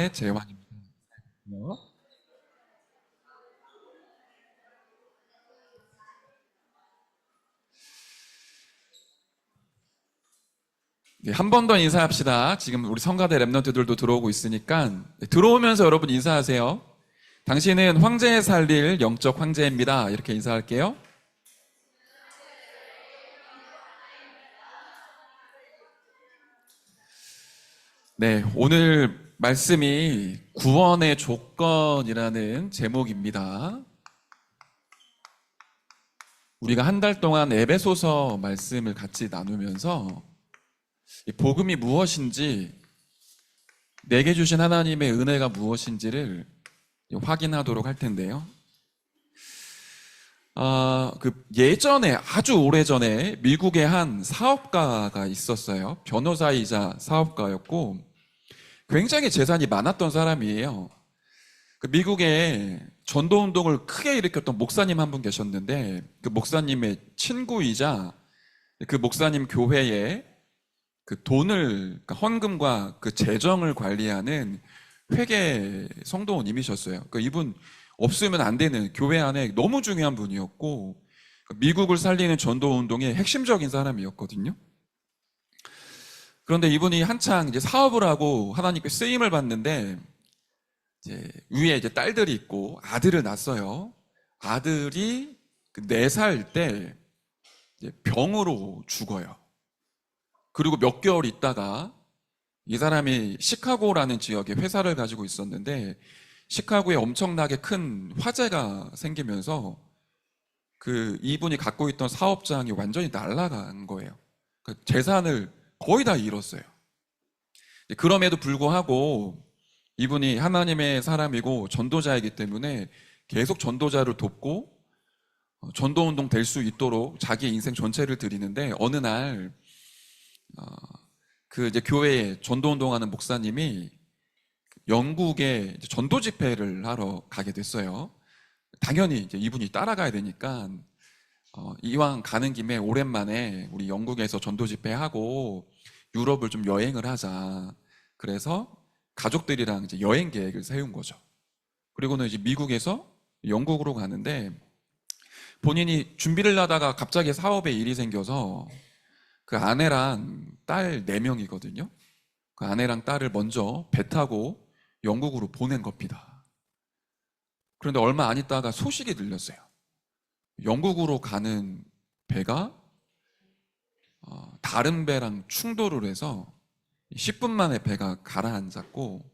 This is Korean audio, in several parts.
네, 재환입니다. 네, 한 번 더 인사합시다. 지금 우리 성가대 랩런트들도 들어오고 있으니까 들어오면서 여러분 인사하세요. 당신은 황제에 살릴 영적 황제입니다. 이렇게 인사할게요. 네, 오늘 말씀이 구원의 조건이라는 제목입니다. 우리가 한 달 동안 에베소서 말씀을 같이 나누면서 이 복음이 무엇인지, 내게 주신 하나님의 은혜가 무엇인지를 확인하도록 할 텐데요. 예전에, 아주 오래전에 미국의 한 사업가가 있었어요. 변호사이자 사업가였고 굉장히 재산이 많았던 사람이에요. 미국에 전도운동을 크게 일으켰던 목사님 한 분 계셨는데, 그 목사님의 친구이자 그 목사님 교회에 그 돈을, 그러니까 헌금과 그 재정을 관리하는 회계 성도님이셨어요. 이분 없으면 안 되는 교회 안에 너무 중요한 분이었고, 미국을 살리는 전도운동의 핵심적인 사람이었거든요. 그런데 이분이 한창 이제 사업을 하고 하나님께 쓰임을 받는데, 이제 위에 이제 딸들이 있고 아들을 낳았어요. 아들이 4살 때 이제 병으로 죽어요. 그리고 몇 개월 있다가 이 사람이 시카고라는 지역에 회사를 가지고 있었는데, 시카고에 엄청나게 큰 화재가 생기면서 이분이 갖고 있던 사업장이 완전히 날아간 거예요. 재산을 거의 다 잃었어요. 그럼에도 불구하고 이분이 하나님의 사람이고 전도자이기 때문에 계속 전도자를 돕고 전도운동 될 수 있도록 자기 인생 전체를 드리는데, 어느 날 이제 교회에 전도운동하는 목사님이 영국에 전도 집회를 하러 가게 됐어요. 당연히 이제 이분이 따라가야 되니까 이왕 가는 김에 오랜만에 우리 영국에서 전도 집회하고 유럽을 좀 여행을 하자. 그래서 가족들이랑 이제 여행 계획을 세운 거죠. 그리고는 이제 미국에서 영국으로 가는데, 본인이 준비를 하다가 갑자기 사업에 일이 생겨서 그 아내랑 딸 4명이거든요. 그 아내랑 딸을 먼저 배 타고 영국으로 보낸 겁니다. 그런데 얼마 안 있다가 소식이 들렸어요. 영국으로 가는 배가 다른 배랑 충돌을 해서 10분 만에 배가 가라앉았고,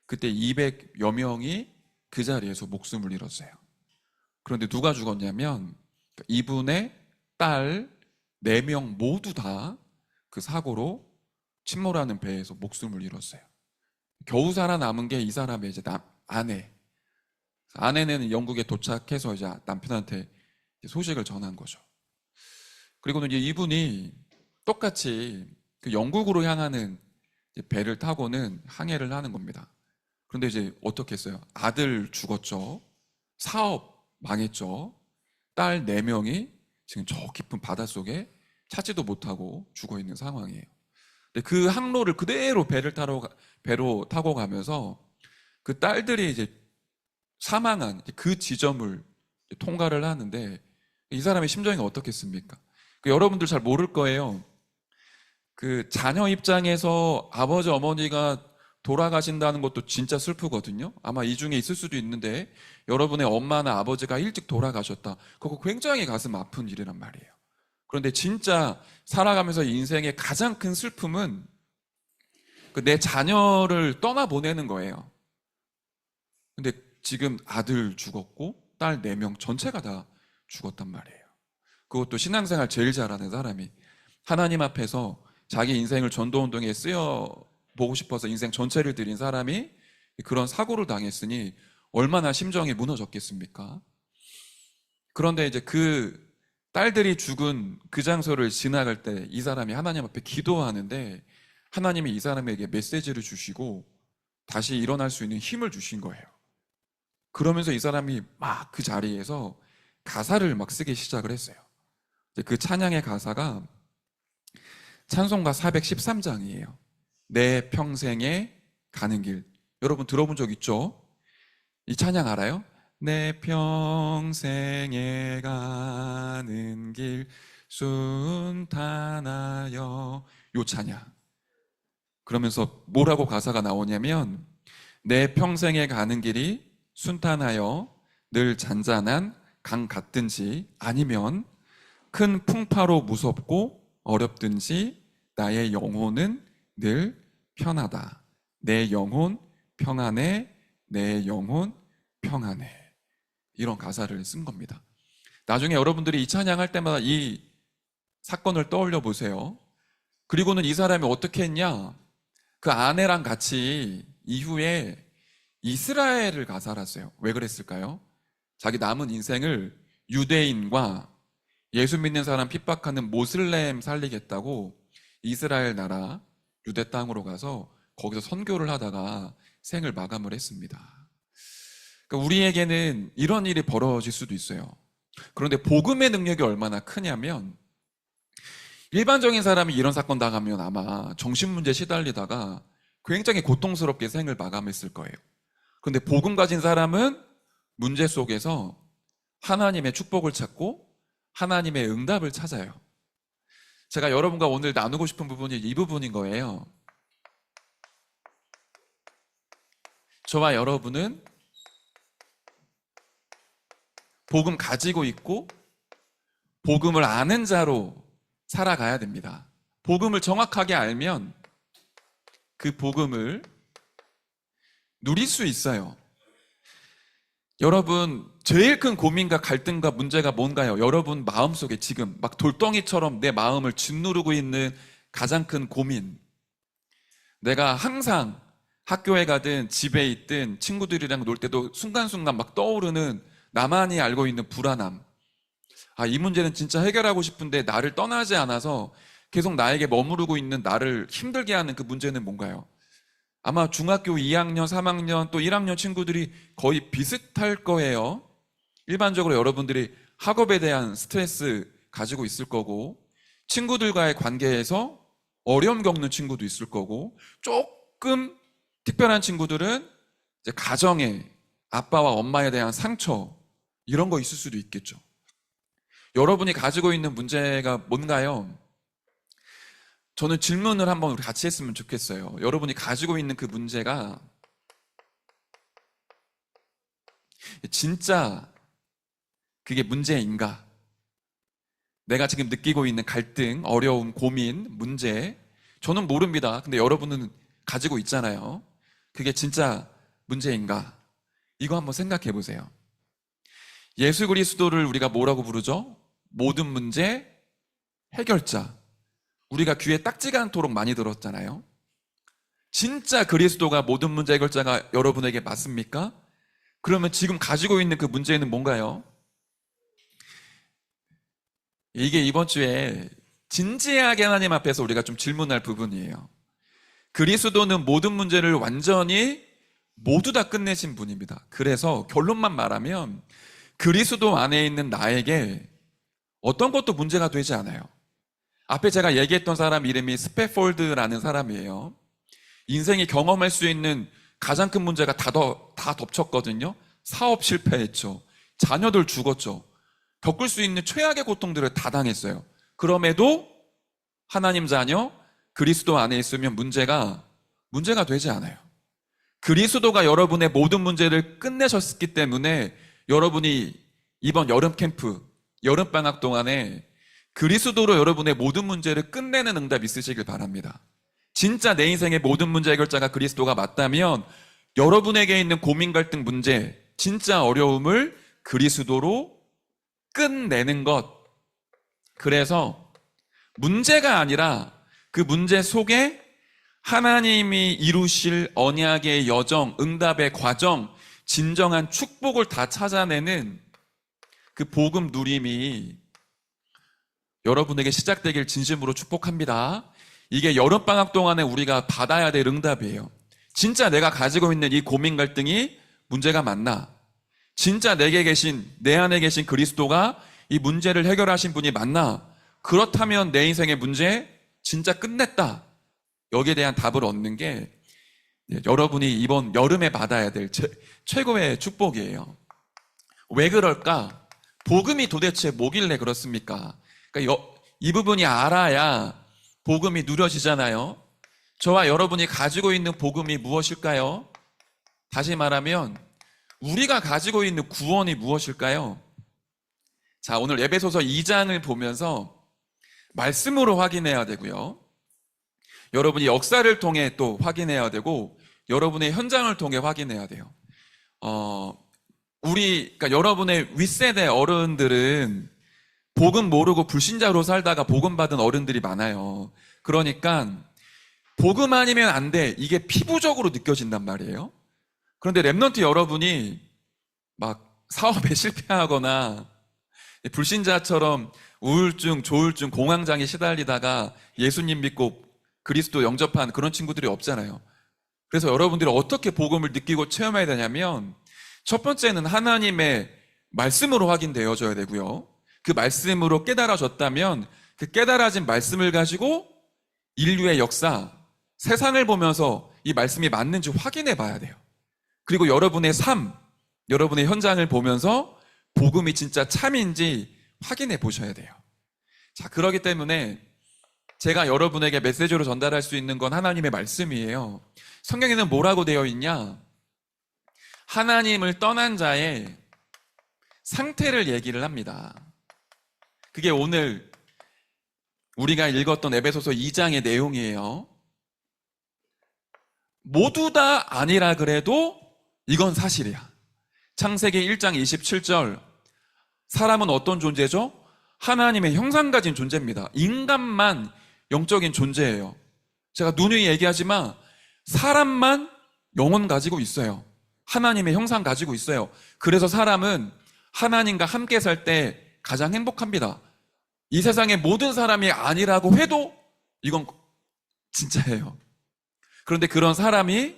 그때 200여 명이 그 자리에서 목숨을 잃었어요. 그런데 누가 죽었냐면 이분의 딸 4명 모두 다 그 사고로 침몰하는 배에서 목숨을 잃었어요. 겨우 살아남은 게 이 사람의 이제 아내. 아내는 영국에 도착해서 이제 남편한테 소식을 전한 거죠. 그리고는 이제 이분이 똑같이 그 영국으로 향하는 배를 타고는 항해를 하는 겁니다. 그런데 이제 어떻게 했어요? 아들 죽었죠. 사업 망했죠. 딸 4명이 지금 저 깊은 바닷속에 찾지도 못하고 죽어 있는 상황이에요. 근데 그 항로를 그대로 배로 타고 가면서 그 딸들이 이제 사망한 그 지점을 통과를 하는데, 이 사람의 심정이 어떻겠습니까? 여러분들 잘 모를 거예요. 그 자녀 입장에서 아버지 어머니가 돌아가신다는 것도 진짜 슬프거든요. 아마 이 중에 있을 수도 있는데, 여러분의 엄마나 아버지가 일찍 돌아가셨다. 그거 굉장히 가슴 아픈 일이란 말이에요. 그런데 진짜 살아가면서 인생의 가장 큰 슬픔은 내 자녀를 떠나보내는 거예요. 근데 지금 아들 죽었고 딸 4명 전체가 다 죽었단 말이에요. 그것도 신앙생활 제일 잘하는 사람이 하나님 앞에서 자기 인생을 전도운동에 쓰여보고 싶어서 인생 전체를 드린 사람이 그런 사고를 당했으니 얼마나 심정이 무너졌겠습니까? 그런데 이제 그 딸들이 죽은 그 장소를 지나갈 때 이 사람이 하나님 앞에 기도하는데, 하나님이 이 사람에게 메시지를 주시고 다시 일어날 수 있는 힘을 주신 거예요. 그러면서 이 사람이 막 그 자리에서 가사를 막 쓰기 시작을 했어요. 그 찬양의 가사가 찬송가 413장이에요. 내 평생에 가는 길 여러분 들어본 적 있죠? 이 찬양 알아요? 내 평생에 가는 길 순탄하여, 요 찬양. 그러면서 뭐라고 가사가 나오냐면, 내 평생에 가는 길이 순탄하여 늘 잔잔한 강 같든지, 아니면 큰 풍파로 무섭고 어렵든지 나의 영혼은 늘 편하다. 내 영혼 평안해, 내 영혼 평안해. 이런 가사를 쓴 겁니다. 나중에 여러분들이 이 찬양할 때마다 이 사건을 떠올려 보세요. 그리고는 이 사람이 어떻게 했냐? 그 아내랑 같이 이후에 이스라엘을 가 살았어요. 왜 그랬을까요? 자기 남은 인생을 유대인과 예수 믿는 사람 핍박하는 모슬렘 살리겠다고 이스라엘 나라 유대 땅으로 가서 거기서 선교를 하다가 생을 마감을 했습니다. 그러니까 우리에게는 이런 일이 벌어질 수도 있어요. 그런데 복음의 능력이 얼마나 크냐면, 일반적인 사람이 이런 사건 당하면 아마 정신문제에 시달리다가 굉장히 고통스럽게 생을 마감했을 거예요. 그런데 복음 가진 사람은 문제 속에서 하나님의 축복을 찾고 하나님의 응답을 찾아요. 제가 여러분과 오늘 나누고 싶은 부분이 이 부분인 거예요. 저와 여러분은 복음 가지고 있고 복음을 아는 자로 살아가야 됩니다. 복음을 정확하게 알면 그 복음을 누릴 수 있어요. 여러분, 제일 큰 고민과 갈등과 문제가 뭔가요? 여러분 마음속에 지금 막 돌덩이처럼 내 마음을 짓누르고 있는 가장 큰 고민. 내가 항상 학교에 가든 집에 있든 친구들이랑 놀 때도 순간순간 막 떠오르는 나만이 알고 있는 불안함. 아, 이 문제는 진짜 해결하고 싶은데 나를 떠나지 않아서 계속 나에게 머무르고 있는 나를 힘들게 하는 그 문제는 뭔가요? 아마 중학교 2학년, 3학년, 또 1학년 친구들이 거의 비슷할 거예요. 일반적으로 여러분들이 학업에 대한 스트레스 가지고 있을 거고, 친구들과의 관계에서 어려움 겪는 친구도 있을 거고, 조금 특별한 친구들은 이제 가정에 아빠와 엄마에 대한 상처, 이런 거 있을 수도 있겠죠. 여러분이 가지고 있는 문제가 뭔가요? 저는 질문을 한번 우리 같이 했으면 좋겠어요. 여러분이 가지고 있는 그 문제가 진짜 그게 문제인가? 내가 지금 느끼고 있는 갈등, 어려움, 고민, 문제, 저는 모릅니다. 근데 여러분은 가지고 있잖아요. 그게 진짜 문제인가? 이거 한번 생각해 보세요. 예수 그리스도를 우리가 뭐라고 부르죠? 모든 문제 해결자. 우리가 귀에 딱지가 않도록 많이 들었잖아요. 진짜 그리스도가 모든 문제 해결자가 여러분에게 맞습니까? 그러면 지금 가지고 있는 그 문제는 뭔가요? 이게 이번 주에 진지하게 하나님 앞에서 우리가 좀 질문할 부분이에요. 그리스도는 모든 문제를 완전히 모두 다 끝내신 분입니다. 그래서 결론만 말하면 그리스도 안에 있는 나에게 어떤 것도 문제가 되지 않아요. 앞에 제가 얘기했던 사람 이름이 스패폴드라는 사람이에요. 인생이 경험할 수 있는 가장 큰 문제가 다 덮쳤거든요. 사업 실패했죠. 자녀들 죽었죠. 겪을 수 있는 최악의 고통들을 다 당했어요. 그럼에도 하나님 자녀 그리스도 안에 있으면 문제가 되지 않아요. 그리스도가 여러분의 모든 문제를 끝내셨기 때문에 여러분이 이번 여름 캠프, 여름 방학 동안에 그리스도로 여러분의 모든 문제를 끝내는 응답 있으시길 바랍니다. 진짜 내 인생의 모든 문제 해결자가 그리스도가 맞다면 여러분에게 있는 고민, 갈등, 문제, 진짜 어려움을 그리스도로 끝내는 것. 그래서 문제가 아니라 그 문제 속에 하나님이 이루실 언약의 여정, 응답의 과정, 진정한 축복을 다 찾아내는 그 복음 누림이 여러분에게 시작되길 진심으로 축복합니다. 이게 여름방학 동안에 우리가 받아야 될 응답이에요. 진짜 내가 가지고 있는 이 고민 갈등이 문제가 맞나? 진짜 내게 계신, 내 안에 계신 그리스도가 이 문제를 해결하신 분이 맞나? 그렇다면 내 인생의 문제 진짜 끝냈다. 여기에 대한 답을 얻는 게 여러분이 이번 여름에 받아야 될 최고의 축복이에요. 왜 그럴까? 복음이 도대체 뭐길래 그렇습니까? 그러니까 이 부분이 알아야 복음이 누려지잖아요. 저와 여러분이 가지고 있는 복음이 무엇일까요? 다시 말하면 우리가 가지고 있는 구원이 무엇일까요? 자, 오늘 에베소서 2장을 보면서 말씀으로 확인해야 되고요. 여러분이 역사를 통해 또 확인해야 되고 여러분의 현장을 통해 확인해야 돼요. 그러니까 여러분의 윗세대 어른들은 복음 모르고 불신자로 살다가 복음 받은 어른들이 많아요. 그러니까 복음 아니면 안 돼. 이게 피부적으로 느껴진단 말이에요. 그런데 랩넌트 여러분이 막 사업에 실패하거나 불신자처럼 우울증, 조울증, 공황장애 시달리다가 예수님 믿고 그리스도 영접한 그런 친구들이 없잖아요. 그래서 여러분들이 어떻게 복음을 느끼고 체험해야 되냐면 첫 번째는 하나님의 말씀으로 확인되어져야 되고요. 그 말씀으로 깨달아졌다면 그 깨달아진 말씀을 가지고 인류의 역사, 세상을 보면서 이 말씀이 맞는지 확인해 봐야 돼요. 그리고 여러분의 삶, 여러분의 현장을 보면서 복음이 진짜 참인지 확인해 보셔야 돼요. 자, 그렇기 때문에 제가 여러분에게 메시지로 전달할 수 있는 건 하나님의 말씀이에요. 성경에는 뭐라고 되어 있냐? 하나님을 떠난 자의 상태를 얘기를 합니다. 그게 오늘 우리가 읽었던 에베소서 2장의 내용이에요. 모두 다 아니라 그래도 이건 사실이야. 창세기 1장 27절, 사람은 어떤 존재죠? 하나님의 형상 가진 존재입니다. 인간만 영적인 존재예요. 제가 누누이 얘기하지만 사람만 영혼 가지고 있어요. 하나님의 형상 가지고 있어요. 그래서 사람은 하나님과 함께 살 때 가장 행복합니다. 이 세상의 모든 사람이 아니라고 해도 이건 진짜예요. 그런데 그런 사람이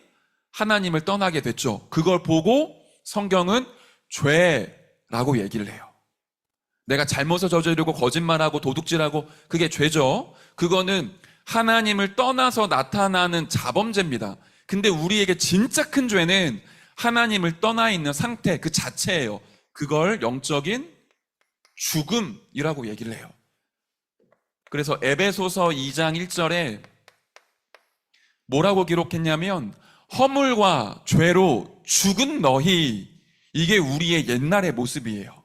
하나님을 떠나게 됐죠. 그걸 보고 성경은 죄라고 얘기를 해요. 내가 잘못을 저지르고 거짓말하고 도둑질하고 그게 죄죠. 그거는 하나님을 떠나서 나타나는 자범죄입니다. 근데 우리에게 진짜 큰 죄는 하나님을 떠나 있는 상태 그 자체예요. 그걸 영적인 죽음이라고 얘기를 해요. 그래서 에베소서 2장 1절에 뭐라고 기록했냐면 허물과 죄로 죽은 너희, 이게 우리의 옛날의 모습이에요.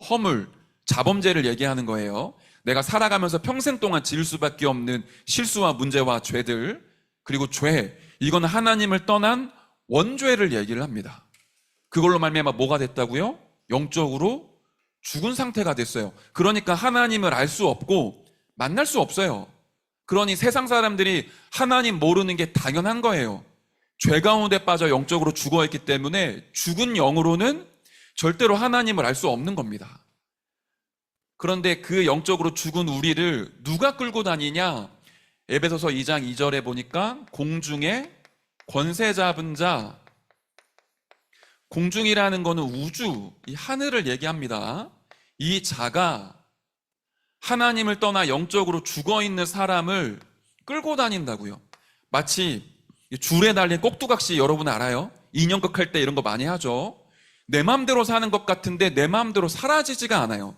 허물, 자범죄를 얘기하는 거예요. 내가 살아가면서 평생 동안 지을 수밖에 없는 실수와 문제와 죄들, 그리고 죄, 이건 하나님을 떠난 원죄를 얘기를 합니다. 그걸로 말미암아 뭐가 됐다고요? 영적으로 죽은 상태가 됐어요. 그러니까 하나님을 알 수 없고 만날 수 없어요. 그러니 세상 사람들이 하나님 모르는 게 당연한 거예요. 죄 가운데 빠져 영적으로 죽어있기 때문에 죽은 영으로는 절대로 하나님을 알 수 없는 겁니다. 그런데 그 영적으로 죽은 우리를 누가 끌고 다니냐? 에베소서 2장 2절에 보니까 공중에 권세 잡은 자, 공중이라는 거는 우주, 이 하늘을 얘기합니다. 이 자가 하나님을 떠나 영적으로 죽어있는 사람을 끌고 다닌다고요. 마치 줄에 달린 꼭두각시 여러분 알아요? 인형극 할 때 이런 거 많이 하죠. 내 마음대로 사는 것 같은데 내 마음대로 사라지지가 않아요.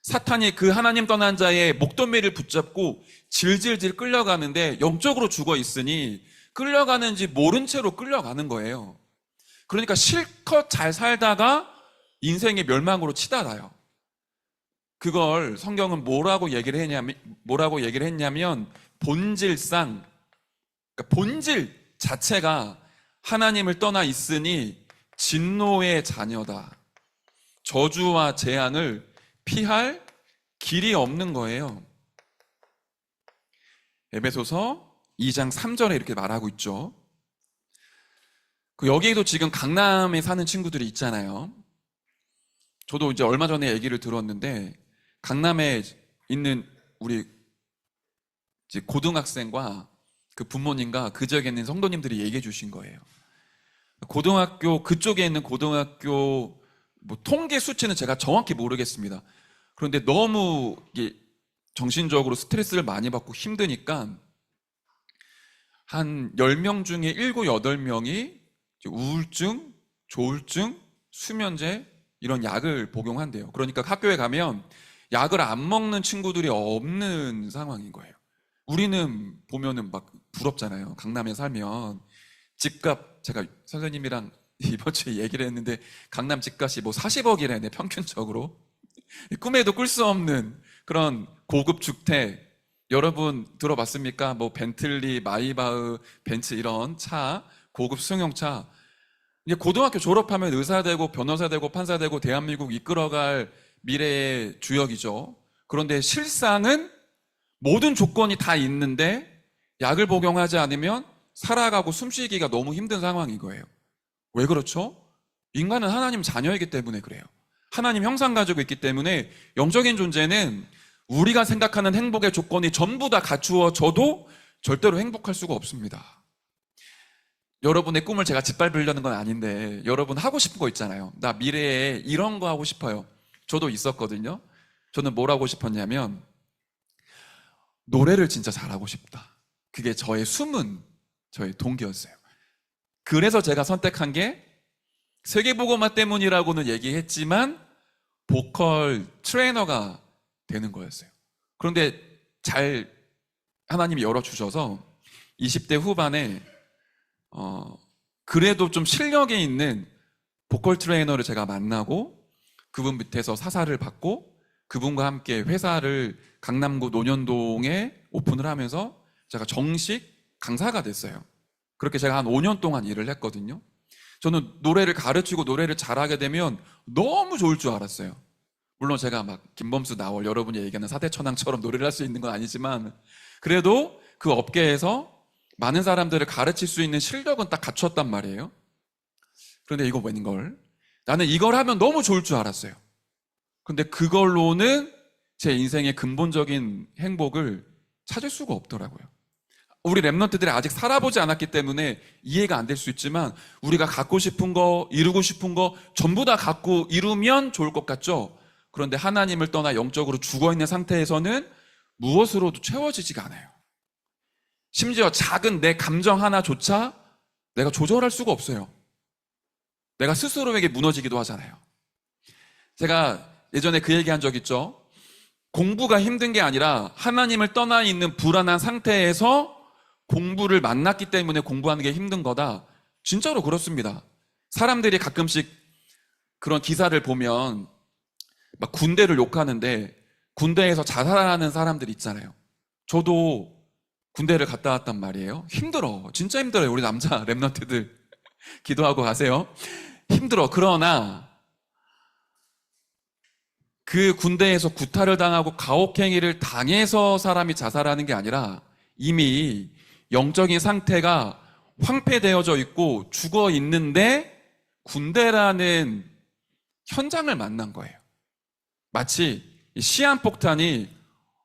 사탄이 그 하나님 떠난 자의 목덜미를 붙잡고 질질질 끌려가는데 영적으로 죽어 있으니 끌려가는지 모른 채로 끌려가는 거예요. 그러니까 실컷 잘 살다가 인생의 멸망으로 치달아요. 그걸 성경은 뭐라고 얘기를 했냐면 본질상, 그러니까 본질 자체가 하나님을 떠나 있으니 진노의 자녀다. 저주와 재앙을 피할 길이 없는 거예요. 에베소서 2장 3절에 이렇게 말하고 있죠. 여기에도 지금 강남에 사는 친구들이 있잖아요. 저도 이제 얼마 전에 얘기를 들었는데 강남에 있는 우리 이제 고등학생과 그 부모님과 그 지역에 있는 성도님들이 얘기해 주신 거예요. 고등학교, 그쪽에 있는 고등학교 뭐 통계 수치는 제가 정확히 모르겠습니다. 그런데 너무 이게 정신적으로 스트레스를 많이 받고 힘드니까 한 10명 중에 7, 8명이 우울증, 조울증, 수면제 이런 약을 복용한대요. 그러니까 학교에 가면 약을 안 먹는 친구들이 없는 상황인 거예요. 우리는 보면은 막 부럽잖아요. 강남에 살면 집값, 제가 선생님이랑 이번 주에 얘기를 했는데 강남 집값이 뭐 40억이라네 평균적으로. 꿈에도 꿀 수 없는 그런 고급 주택 여러분 들어봤습니까? 뭐 벤틀리, 마이바흐, 벤츠 이런 차, 고급 승용차. 이제 고등학교 졸업하면 의사 되고 변호사 되고 판사 되고 대한민국 이끌어갈 미래의 주역이죠. 그런데 실상은 모든 조건이 다 있는데 약을 복용하지 않으면 살아가고 숨쉬기가 너무 힘든 상황인 거예요. 왜 그렇죠? 인간은 하나님 자녀이기 때문에 그래요. 하나님 형상 가지고 있기 때문에 영적인 존재는 우리가 생각하는 행복의 조건이 전부 다 갖추어져도 절대로 행복할 수가 없습니다. 여러분의 꿈을 제가 짓밟으려는 건 아닌데 여러분 하고 싶은 거 있잖아요. 나 미래에 이런 거 하고 싶어요. 저도 있었거든요. 저는 뭘 하고 싶었냐면 노래를 진짜 잘하고 싶다. 그게 저의 숨은 저의 동기였어요. 그래서 제가 선택한 게 세계복음화 때문이라고는 얘기했지만 보컬 트레이너가 되는 거였어요. 그런데 잘 하나님이 열어주셔서 20대 후반에 그래도 좀 실력이 있는 보컬 트레이너를 제가 만나고 그분 밑에서 사사를 받고 그분과 함께 회사를 강남구 논현동에 오픈을 하면서 제가 정식 강사가 됐어요. 그렇게 제가 한 5년 동안 일을 했거든요. 저는 노래를 가르치고 노래를 잘하게 되면 너무 좋을 줄 알았어요. 물론 제가 막 김범수 나월 여러분이 얘기하는 사대천왕처럼 노래를 할 수 있는 건 아니지만 그래도 그 업계에서 많은 사람들을 가르칠 수 있는 실력은 딱 갖췄단 말이에요. 그런데 이거 웬걸? 나는 이걸 하면 너무 좋을 줄 알았어요. 근데 그걸로는 제 인생의 근본적인 행복을 찾을 수가 없더라고요. 우리 랩런트들이 아직 살아보지 않았기 때문에 이해가 안 될 수 있지만 우리가 갖고 싶은 거, 이루고 싶은 거 전부 다 갖고 이루면 좋을 것 같죠? 그런데 하나님을 떠나 영적으로 죽어있는 상태에서는 무엇으로도 채워지지가 않아요. 심지어 작은 내 감정 하나조차 내가 조절할 수가 없어요. 내가 스스로에게 무너지기도 하잖아요. 제가 예전에 그 얘기한 적 있죠. 공부가 힘든 게 아니라 하나님을 떠나 있는 불안한 상태에서 공부를 만났기 때문에 공부하는 게 힘든 거다. 진짜로 그렇습니다. 사람들이 가끔씩 그런 기사를 보면 막 군대를 욕하는데 군대에서 자살하는 사람들이 있잖아요. 저도 군대를 갔다 왔단 말이에요. 힘들어. 진짜 힘들어요. 우리 남자 랩런트들 기도하고 가세요. 힘들어. 그러나 그 군대에서 구타를 당하고 가혹행위를 당해서 사람이 자살하는 게 아니라 이미 영적인 상태가 황폐되어져 있고 죽어 있는데 군대라는 현장을 만난 거예요. 마치 시한폭탄이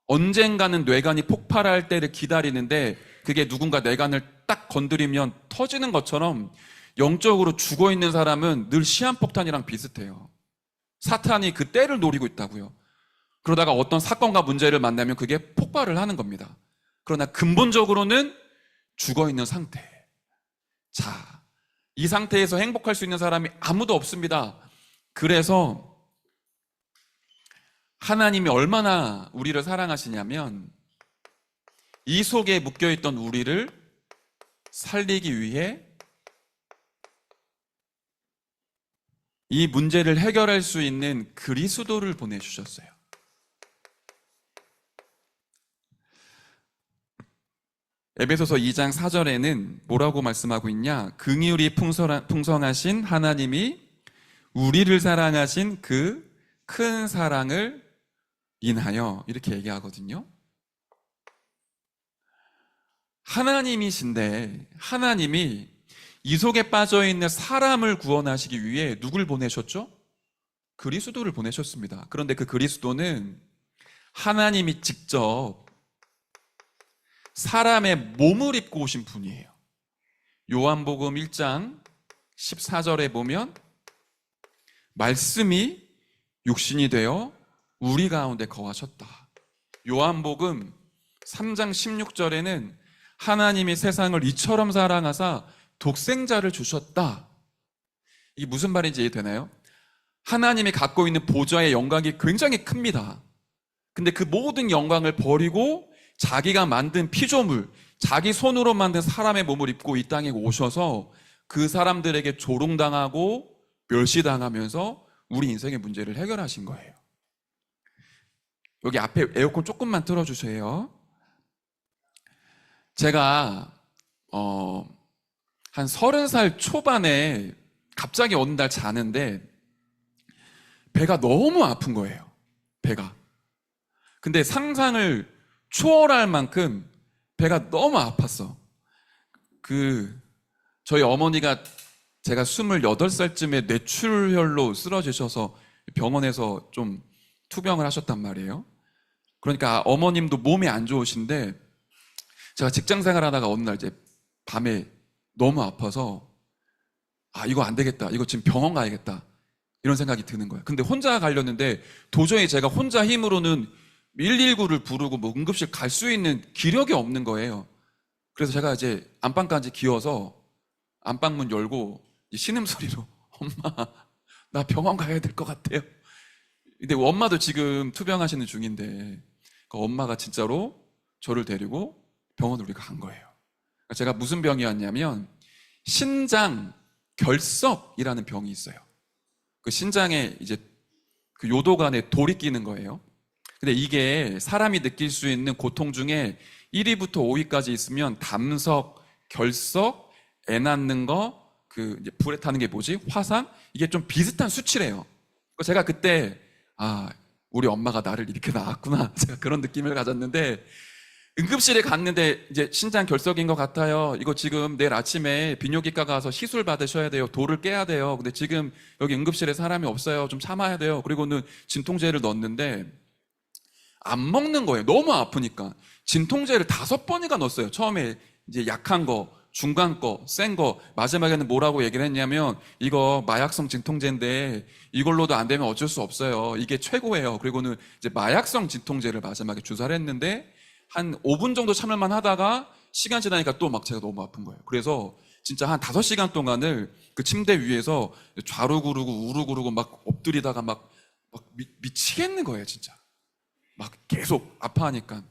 언젠가는 뇌관이 폭발할 때를 기다리는데 그게 누군가 뇌관을 딱 건드리면 터지는 것처럼 영적으로 죽어 있는 사람은 늘 시한폭탄이랑 비슷해요. 사탄이 그 때를 노리고 있다고요. 그러다가 어떤 사건과 문제를 만나면 그게 폭발을 하는 겁니다. 그러나 근본적으로는 죽어 있는 상태. 자, 이 상태에서 행복할 수 있는 사람이 아무도 없습니다. 그래서 하나님이 얼마나 우리를 사랑하시냐면 이 속에 묶여있던 우리를 살리기 위해 이 문제를 해결할 수 있는 그리스도를 보내주셨어요. 에베소서 2장 4절에는 뭐라고 말씀하고 있냐? 긍휼이 풍성하신 하나님이 우리를 사랑하신 그 큰 사랑을 인하여 이렇게 얘기하거든요. 하나님이신데 하나님이 이 속에 빠져있는 사람을 구원하시기 위해 누굴 보내셨죠? 그리스도를 보내셨습니다. 그런데 그 그리스도는 하나님이 직접 사람의 몸을 입고 오신 분이에요. 요한복음 1장 14절에 보면 말씀이 육신이 되어 우리 가운데 거하셨다. 요한복음 3장 16절에는 하나님이 세상을 이처럼 사랑하사 독생자를 주셨다. 이게 무슨 말인지 이해되나요? 하나님이 갖고 있는 보좌의 영광이 굉장히 큽니다. 근데 그 모든 영광을 버리고 자기가 만든 피조물, 자기 손으로 만든 사람의 몸을 입고 이 땅에 오셔서 그 사람들에게 조롱당하고 멸시당하면서 우리 인생의 문제를 해결하신 거예요. 여기 앞에 에어컨 조금만 틀어주세요. 제가 한 30살 초반에 갑자기 어느 날 자는데 배가 너무 아픈 거예요. 배가. 근데 상상을 초월할 만큼 배가 너무 아팠어. 저희 어머니가 제가 28살쯤에 뇌출혈로 쓰러지셔서 병원에서 좀 투병을 하셨단 말이에요. 그러니까 어머님도 몸이 안 좋으신데 제가 직장 생활하다가 어느 날 이제 밤에 너무 아파서 이거 안 되겠다. 이거 지금 병원 가야겠다. 이런 생각이 드는 거예요. 근데 혼자 가려는데 도저히 제가 혼자 힘으로는 119를 부르고 뭐 응급실 갈 수 있는 기력이 없는 거예요. 그래서 제가 이제 안방까지 기어서 안방문 열고 신음소리로 엄마 나 병원 가야 될 것 같아요. 근데 엄마도 지금 투병하시는 중인데 그 엄마가 진짜로 저를 데리고 병원을 우리가 간 거예요. 제가 무슨 병이었냐면 신장 결석이라는 병이 있어요. 그 신장에 이제 그 요도관에 돌이 끼는 거예요. 근데 이게 사람이 느낄 수 있는 고통 중에 1위부터 5위까지 있으면 담석, 결석, 애 낳는 거, 이제 불에 타는 게 뭐지? 화상? 이게 좀 비슷한 수치래요. 제가 그때 우리 엄마가 나를 이렇게 낳았구나. 제가 그런 느낌을 가졌는데 응급실에 갔는데 이제 신장 결석인 것 같아요. 이거 지금 내일 아침에 비뇨기과 가서 시술 받으셔야 돼요. 돌을 깨야 돼요. 근데 지금 여기 응급실에 사람이 없어요. 좀 참아야 돼요. 그리고는 진통제를 넣었는데 안 먹는 거예요. 너무 아프니까. 진통제를 5번이나 넣었어요. 처음에 이제 약한 거, 중간 거, 센 거, 마지막에는 뭐라고 얘기를 했냐면 이거 마약성 진통제인데 이걸로도 안 되면 어쩔 수 없어요. 이게 최고예요. 그리고는 이제 마약성 진통제를 마지막에 주사를 했는데 한 5분 정도 참을만 하다가 시간 지나니까 또 막 제가 너무 아픈 거예요. 그래서 진짜 한 5시간 동안을 그 침대 위에서 좌루 구르고 우루 구르고 막 엎드리다가 막 미치겠는 거예요, 진짜. 막 계속 아파하니까.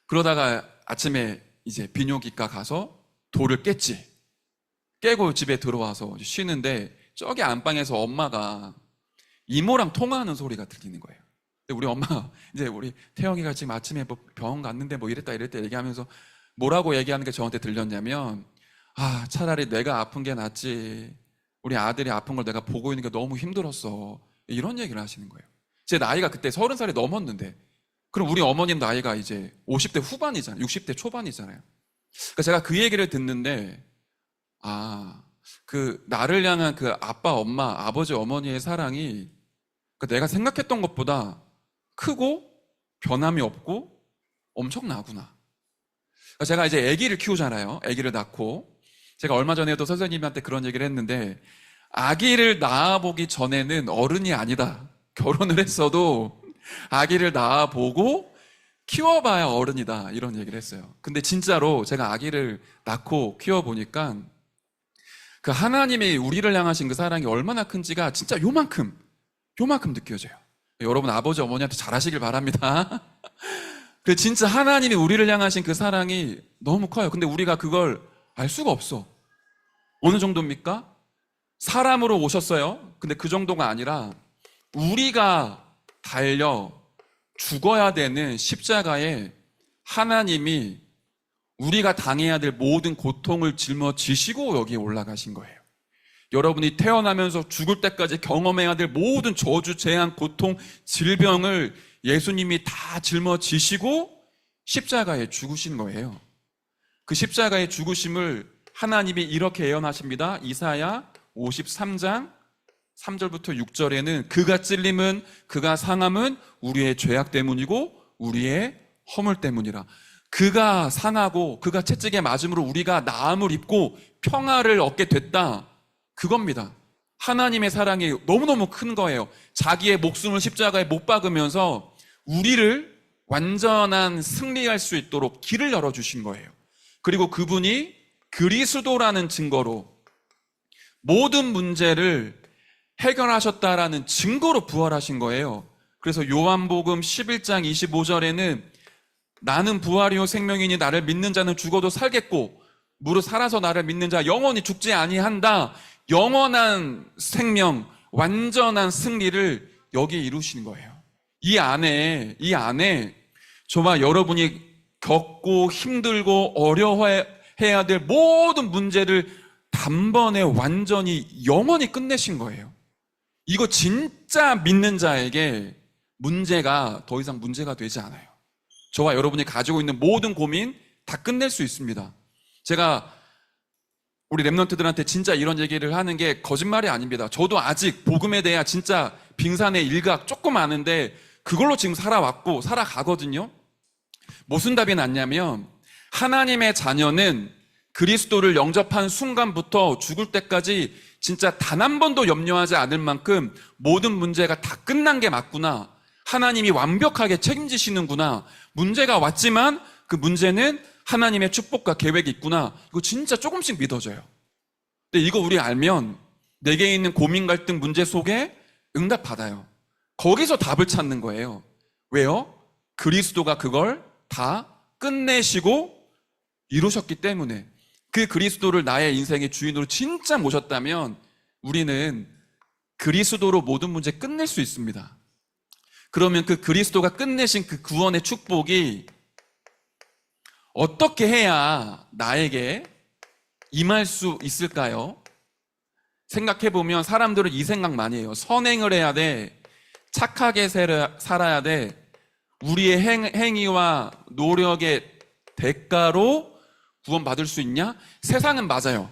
그러다가 아침에 이제 비뇨기과 가서 돌을 깼지. 깨고 집에 들어와서 쉬는데 저기 안방에서 엄마가 이모랑 통화하는 소리가 들리는 거예요. 우리 엄마, 이제 우리 태영이가 지금 아침에 뭐 병원 갔는데 뭐 이랬다 얘기하면서 뭐라고 얘기하는 게 저한테 들렸냐면 차라리 내가 아픈 게 낫지. 우리 아들이 아픈 걸 내가 보고 있는 게 너무 힘들었어. 이런 얘기를 하시는 거예요. 제 나이가 그때 30살이 넘었는데 그럼 우리 어머님 나이가 이제 50대 후반이잖아요. 60대 초반이잖아요. 그러니까 제가 그 얘기를 듣는데 나를 향한 그 아빠, 엄마, 아버지, 어머니의 사랑이 내가 생각했던 것보다 크고 변함이 없고 엄청나구나. 제가 이제 아기를 키우잖아요. 아기를 낳고 제가 얼마 전에도 선생님한테 그런 얘기를 했는데 아기를 낳아보기 전에는 어른이 아니다. 결혼을 했어도 아기를 낳아보고 키워봐야 어른이다. 이런 얘기를 했어요. 근데 진짜로 제가 아기를 낳고 키워보니까 그 하나님이 우리를 향하신 그 사랑이 얼마나 큰지가 진짜 요만큼 느껴져요. 여러분 아버지 어머니한테 잘하시길 바랍니다. 그 진짜 하나님이 우리를 향하신 그 사랑이 너무 커요. 근데 우리가 그걸 알 수가 없어. 어느 정도입니까? 사람으로 오셨어요. 근데 그 정도가 아니라 우리가 달려 죽어야 되는 십자가에 하나님이 우리가 당해야 될 모든 고통을 짊어지시고 여기에 올라가신 거예요. 여러분이 태어나면서 죽을 때까지 경험해야 될 모든 저주, 재앙, 고통, 질병을 예수님이 다 짊어지시고 십자가에 죽으신 거예요. 그 십자가의 죽으심을 하나님이 이렇게 예언하십니다. 이사야 53장 3절부터 6절에는 그가 찔림은 그가 상함은 우리의 죄악 때문이고 우리의 허물 때문이라. 그가 상하고 그가 채찍에 맞음으로 우리가 나음을 입고 평화를 얻게 됐다. 그겁니다. 하나님의 사랑이 너무너무 큰 거예요. 자기의 목숨을 십자가에 못 박으면서 우리를 완전한 승리할 수 있도록 길을 열어주신 거예요. 그리고 그분이 그리스도라는 증거로 모든 문제를 해결하셨다라는 증거로 부활하신 거예요. 그래서 요한복음 11장 25절에는 나는 부활이요 생명이니 나를 믿는 자는 죽어도 살겠고 무릇 살아서 나를 믿는 자 영원히 죽지 아니한다. 영원한 생명, 완전한 승리를 여기 이루신 거예요. 이 안에 저와 여러분이 겪고 힘들고 어려워해야 될 모든 문제를 단번에 완전히 영원히 끝내신 거예요. 이거 진짜 믿는 자에게 문제가 더 이상 문제가 되지 않아요. 저와 여러분이 가지고 있는 모든 고민 다 끝낼 수 있습니다. 제가 우리 랩런트들한테 진짜 이런 얘기를 하는 게 거짓말이 아닙니다. 저도 아직 복음에 대한 진짜 빙산의 일각 조금 아는데 그걸로 지금 살아왔고 살아가거든요. 무슨 답이 났냐면 하나님의 자녀는 그리스도를 영접한 순간부터 죽을 때까지 진짜 단 한 번도 염려하지 않을 만큼 모든 문제가 다 끝난 게 맞구나. 하나님이 완벽하게 책임지시는구나. 문제가 왔지만 그 문제는 하나님의 축복과 계획이 있구나. 이거 진짜 조금씩 믿어져요. 근데 이거 우리 알면 내게 있는 고민, 갈등, 문제 속에 응답 받아요. 거기서 답을 찾는 거예요. 왜요? 그리스도가 그걸 다 끝내시고 이루셨기 때문에. 그 그리스도를 나의 인생의 주인으로 진짜 모셨다면 우리는 그리스도로 모든 문제 끝낼 수 있습니다. 그러면 그 그리스도가 끝내신 그 구원의 축복이 어떻게 해야 나에게 임할 수 있을까요? 생각해보면 사람들은 이 생각 많이 해요. 선행을 해야 돼. 착하게 살아야 돼. 우리의 행위와 노력의 대가로 구원받을 수 있냐? 세상은 맞아요.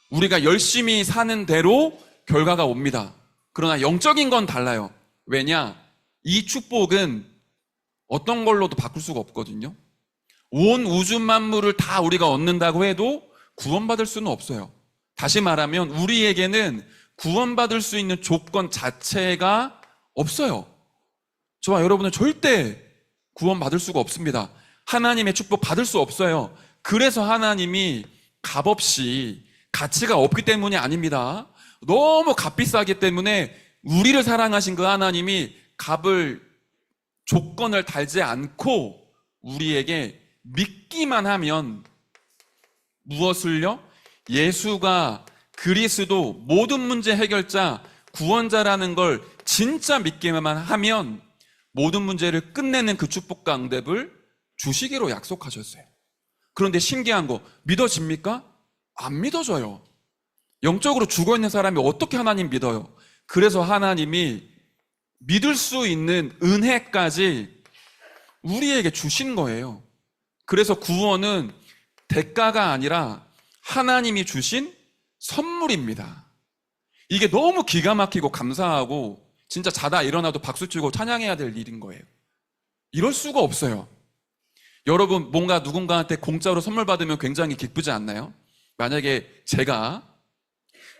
우리가 열심히 사는 대로 결과가 옵니다. 그러나 영적인 건 달라요. 왜냐? 이 축복은 어떤 걸로도 바꿀 수가 없거든요. 온 우주 만물을 다 우리가 얻는다고 해도 구원받을 수는 없어요. 다시 말하면 우리에게는 구원받을 수 있는 조건 자체가 없어요. 저와 여러분은 절대 구원받을 수가 없습니다. 하나님의 축복 받을 수 없어요. 그래서 하나님이 값없이 가치가 없기 때문이 아닙니다. 너무 값비싸기 때문에 우리를 사랑하신 그 하나님이 값을 조건을 달지 않고 우리에게 믿기만 하면 무엇을요? 예수가 그리스도 모든 문제 해결자 구원자라는 걸 진짜 믿기만 하면 모든 문제를 끝내는 그 축복과 응답을 주시기로 약속하셨어요. 그런데 신기한 거 믿어집니까? 안 믿어져요. 영적으로 죽어있는 사람이 어떻게 하나님 믿어요? 그래서 하나님이 믿을 수 있는 은혜까지 우리에게 주신 거예요. 그래서 구원은 대가가 아니라 하나님이 주신 선물입니다. 이게 너무 기가 막히고 감사하고 진짜 자다 일어나도 박수치고 찬양해야 될 일인 거예요. 이럴 수가 없어요. 여러분 뭔가 누군가한테 공짜로 선물 받으면 굉장히 기쁘지 않나요? 만약에 제가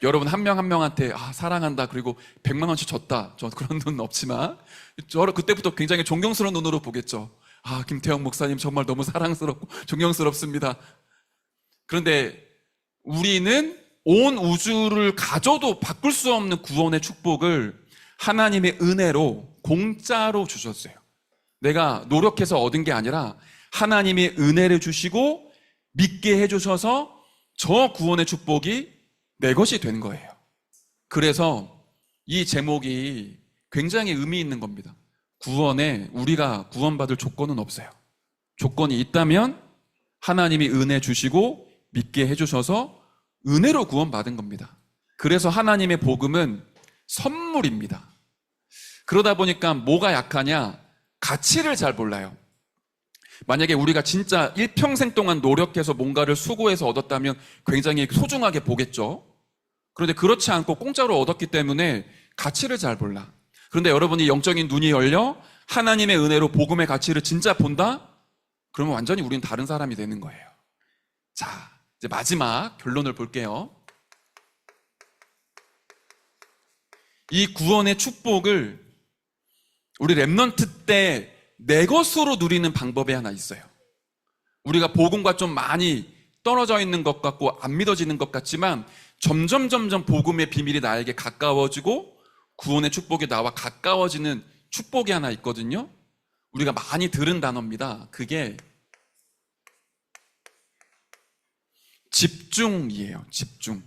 여러분 한 명 한 명한테 사랑한다 그리고 100만 원씩 줬다. 저 그런 눈은 없지만 저를 그때부터 굉장히 존경스러운 눈으로 보겠죠. 김태형 목사님 정말 너무 사랑스럽고 존경스럽습니다. 그런데 우리는 온 우주를 가져도 바꿀 수 없는 구원의 축복을 하나님의 은혜로 공짜로 주셨어요. 내가 노력해서 얻은 게 아니라 하나님의 은혜를 주시고 믿게 해주셔서 저 구원의 축복이 내 것이 된 거예요. 그래서 이 제목이 굉장히 의미 있는 겁니다. 구원에 우리가 구원받을 조건은 없어요. 조건이 있다면 하나님이 은혜 주시고 믿게 해주셔서 은혜로 구원받은 겁니다. 그래서 하나님의 복음은 선물입니다. 그러다 보니까 뭐가 약하냐? 가치를 잘 몰라요. 만약에 우리가 진짜 일평생 동안 노력해서 뭔가를 수고해서 얻었다면 굉장히 소중하게 보겠죠. 그런데 그렇지 않고 공짜로 얻었기 때문에 가치를 잘 몰라. 그런데 여러분이 영적인 눈이 열려 하나님의 은혜로 복음의 가치를 진짜 본다? 그러면 완전히 우린 다른 사람이 되는 거예요. 자, 이제 마지막 결론을 볼게요. 이 구원의 축복을 우리 랩넌트 때 내 것으로 누리는 방법이 하나 있어요. 우리가 복음과 좀 많이 떨어져 있는 것 같고 안 믿어지는 것 같지만 점점 복음의 비밀이 나에게 가까워지고 구원의 축복이 나와 가까워지는 축복이 하나 있거든요. 우리가 많이 들은 단어입니다. 그게 집중이에요. 집중.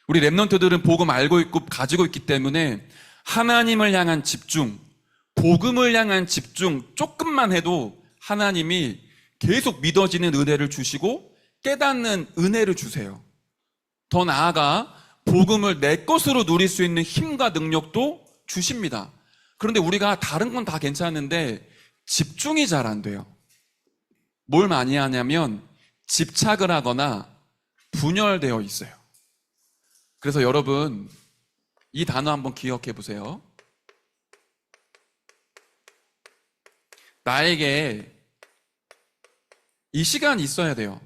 우리 랩런트들은 복음 알고 있고 가지고 있기 때문에 하나님을 향한 집중, 복음을 향한 집중 조금만 해도 하나님이 계속 믿어지는 은혜를 주시고 깨닫는 은혜를 주세요. 더 나아가 복음을 내 것으로 누릴 수 있는 힘과 능력도 주십니다. 그런데 우리가 다른 건 다 괜찮은데 집중이 잘 안 돼요. 뭘 많이 하냐면 집착을 하거나 분열되어 있어요. 그래서 여러분 이 단어 한번 기억해 보세요. 나에게 이 시간이 있어야 돼요.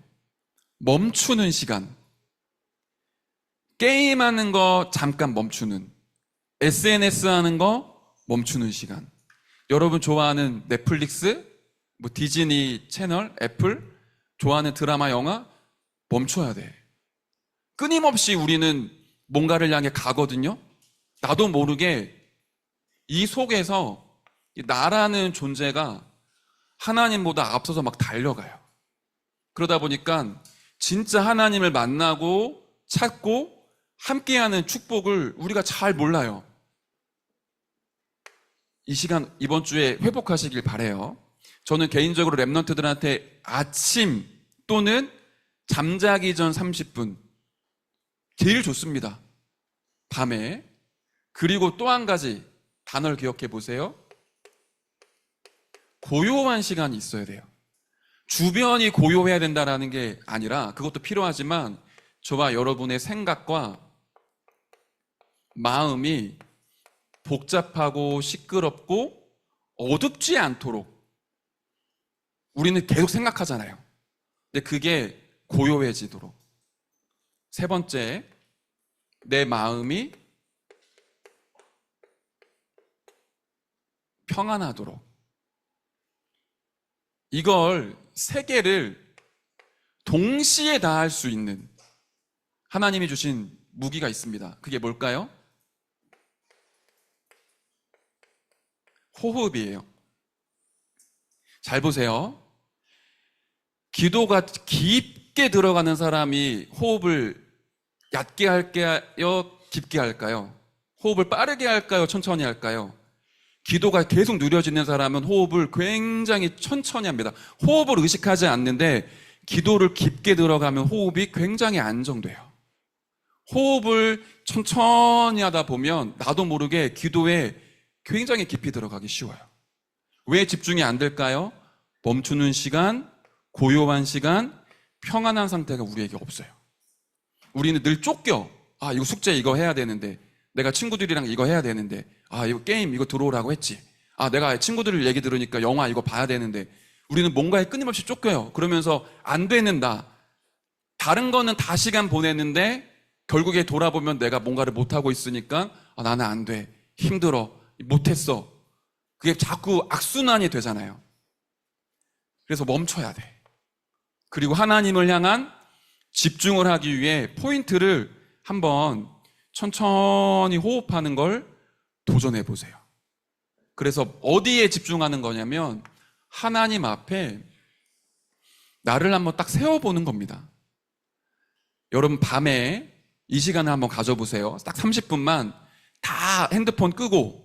멈추는 시간. 게임하는 거 잠깐 멈추는, SNS 하는 거 멈추는 시간. 여러분 좋아하는 넷플릭스, 뭐 디즈니 채널, 애플, 좋아하는 드라마, 영화 멈춰야 돼. 끊임없이 우리는 뭔가를 향해 가거든요. 나도 모르게 이 속에서 나라는 존재가 하나님보다 앞서서 막 달려가요. 그러다 보니까 진짜 하나님을 만나고 찾고 함께하는 축복을 우리가 잘 몰라요. 이 시간 이번 주에 회복하시길 바래요. 저는 개인적으로 랩런트들한테 아침 또는 잠자기 전 30분 제일 좋습니다. 밤에. 그리고 또 한 가지 단어를 기억해 보세요. 고요한 시간이 있어야 돼요. 주변이 고요해야 된다는 게 아니라 그것도 필요하지만 저와 여러분의 생각과 마음이 복잡하고 시끄럽고 어둡지 않도록 우리는 계속 생각하잖아요. 근데 그게 고요해지도록. 세 번째, 내 마음이 평안하도록. 이걸 세 개를 동시에 다 할 수 있는 하나님이 주신 무기가 있습니다. 그게 뭘까요? 호흡이에요. 잘 보세요. 기도가 깊게 들어가는 사람이 호흡을 얕게 할까요? 깊게 할까요? 호흡을 빠르게 할까요? 천천히 할까요? 기도가 계속 누려지는 사람은 호흡을 굉장히 천천히 합니다. 호흡을 의식하지 않는데 기도를 깊게 들어가면 호흡이 굉장히 안정돼요. 호흡을 천천히 하다 보면 나도 모르게 기도에 굉장히 깊이 들어가기 쉬워요. 왜 집중이 안 될까요? 멈추는 시간, 고요한 시간, 평안한 상태가 우리에게 없어요. 우리는 늘 쫓겨. 아, 이거 숙제 이거 해야 되는데, 내가 친구들이랑 이거 해야 되는데, 아, 이거 게임 이거 들어오라고 했지. 아, 내가 친구들 얘기 들으니까 영화 이거 봐야 되는데, 우리는 뭔가에 끊임없이 쫓겨요. 그러면서 안 되는 나, 다른 거는 다 시간 보내는데 결국에 돌아보면 내가 뭔가를 못하고 있으니까 아, 나는 안 돼. 힘들어. 못했어. 그게 자꾸 악순환이 되잖아요. 그래서 멈춰야 돼. 그리고 하나님을 향한 집중을 하기 위해 포인트를 한번 천천히 호흡하는 걸 도전해 보세요. 그래서 어디에 집중하는 거냐면 하나님 앞에 나를 한번 딱 세워보는 겁니다. 여러분 밤에 이 시간을 한번 가져보세요. 딱 30분만 다 핸드폰 끄고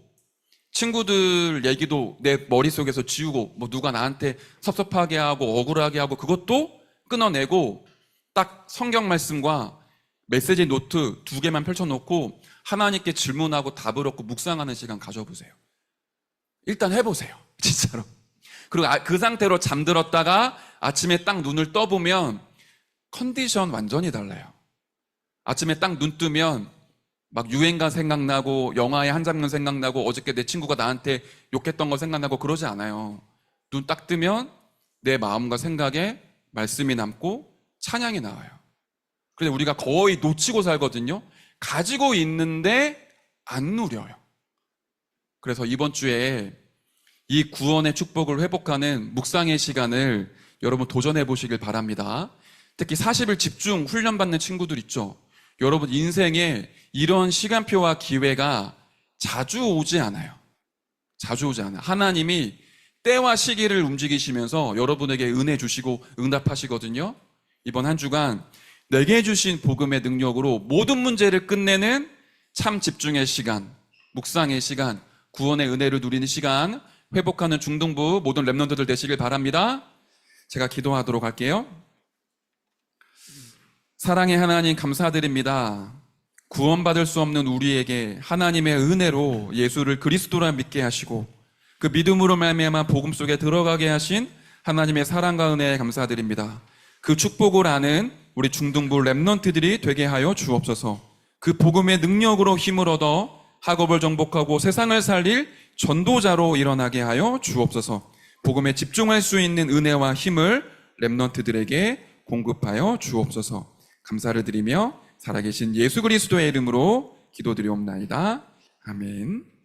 친구들 얘기도 내 머릿속에서 지우고 뭐 누가 나한테 섭섭하게 하고 억울하게 하고 그것도 끊어내고 딱 성경 말씀과 메시지 노트 2개만 펼쳐놓고 하나님께 질문하고 답을 얻고 묵상하는 시간 가져보세요. 일단 해보세요. 진짜로. 그리고 그 상태로 잠들었다가 아침에 딱 눈을 떠보면 컨디션 완전히 달라요. 아침에 딱 눈 뜨면 막 유행가 생각나고 영화의 한 장면 생각나고 어저께 내 친구가 나한테 욕했던 거 생각나고 그러지 않아요. 눈 딱 뜨면 내 마음과 생각에 말씀이 남고 찬양이 나와요. 그런데 우리가 거의 놓치고 살거든요. 가지고 있는데 안 누려요. 그래서 이번 주에 이 구원의 축복을 회복하는 묵상의 시간을 여러분 도전해 보시길 바랍니다. 특히 40일 집중 훈련받는 친구들 있죠. 여러분 인생에 이런 시간표와 기회가 자주 오지 않아요. 자주 오지 않아요. 하나님이 때와 시기를 움직이시면서 여러분에게 은혜 주시고 응답하시거든요. 이번 한 주간 내게 주신 복음의 능력으로 모든 문제를 끝내는 참 집중의 시간, 묵상의 시간, 구원의 은혜를 누리는 시간, 회복하는 중등부 모든 렘넌트들 되시길 바랍니다. 제가 기도하도록 할게요. 사랑의 하나님 감사드립니다. 구원받을 수 없는 우리에게 하나님의 은혜로 예수를 그리스도라 믿게 하시고 그 믿음으로 말미암아 복음 속에 들어가게 하신 하나님의 사랑과 은혜에 감사드립니다. 그 축복을 아는 우리 중등부 렘넌트들이 되게 하여 주옵소서. 그 복음의 능력으로 힘을 얻어 학업을 정복하고 세상을 살릴 전도자로 일어나게 하여 주옵소서. 복음에 집중할 수 있는 은혜와 힘을 렘넌트들에게 공급하여 주옵소서. 감사를 드리며 살아계신 예수 그리스도의 이름으로 기도드리옵나이다. 아멘.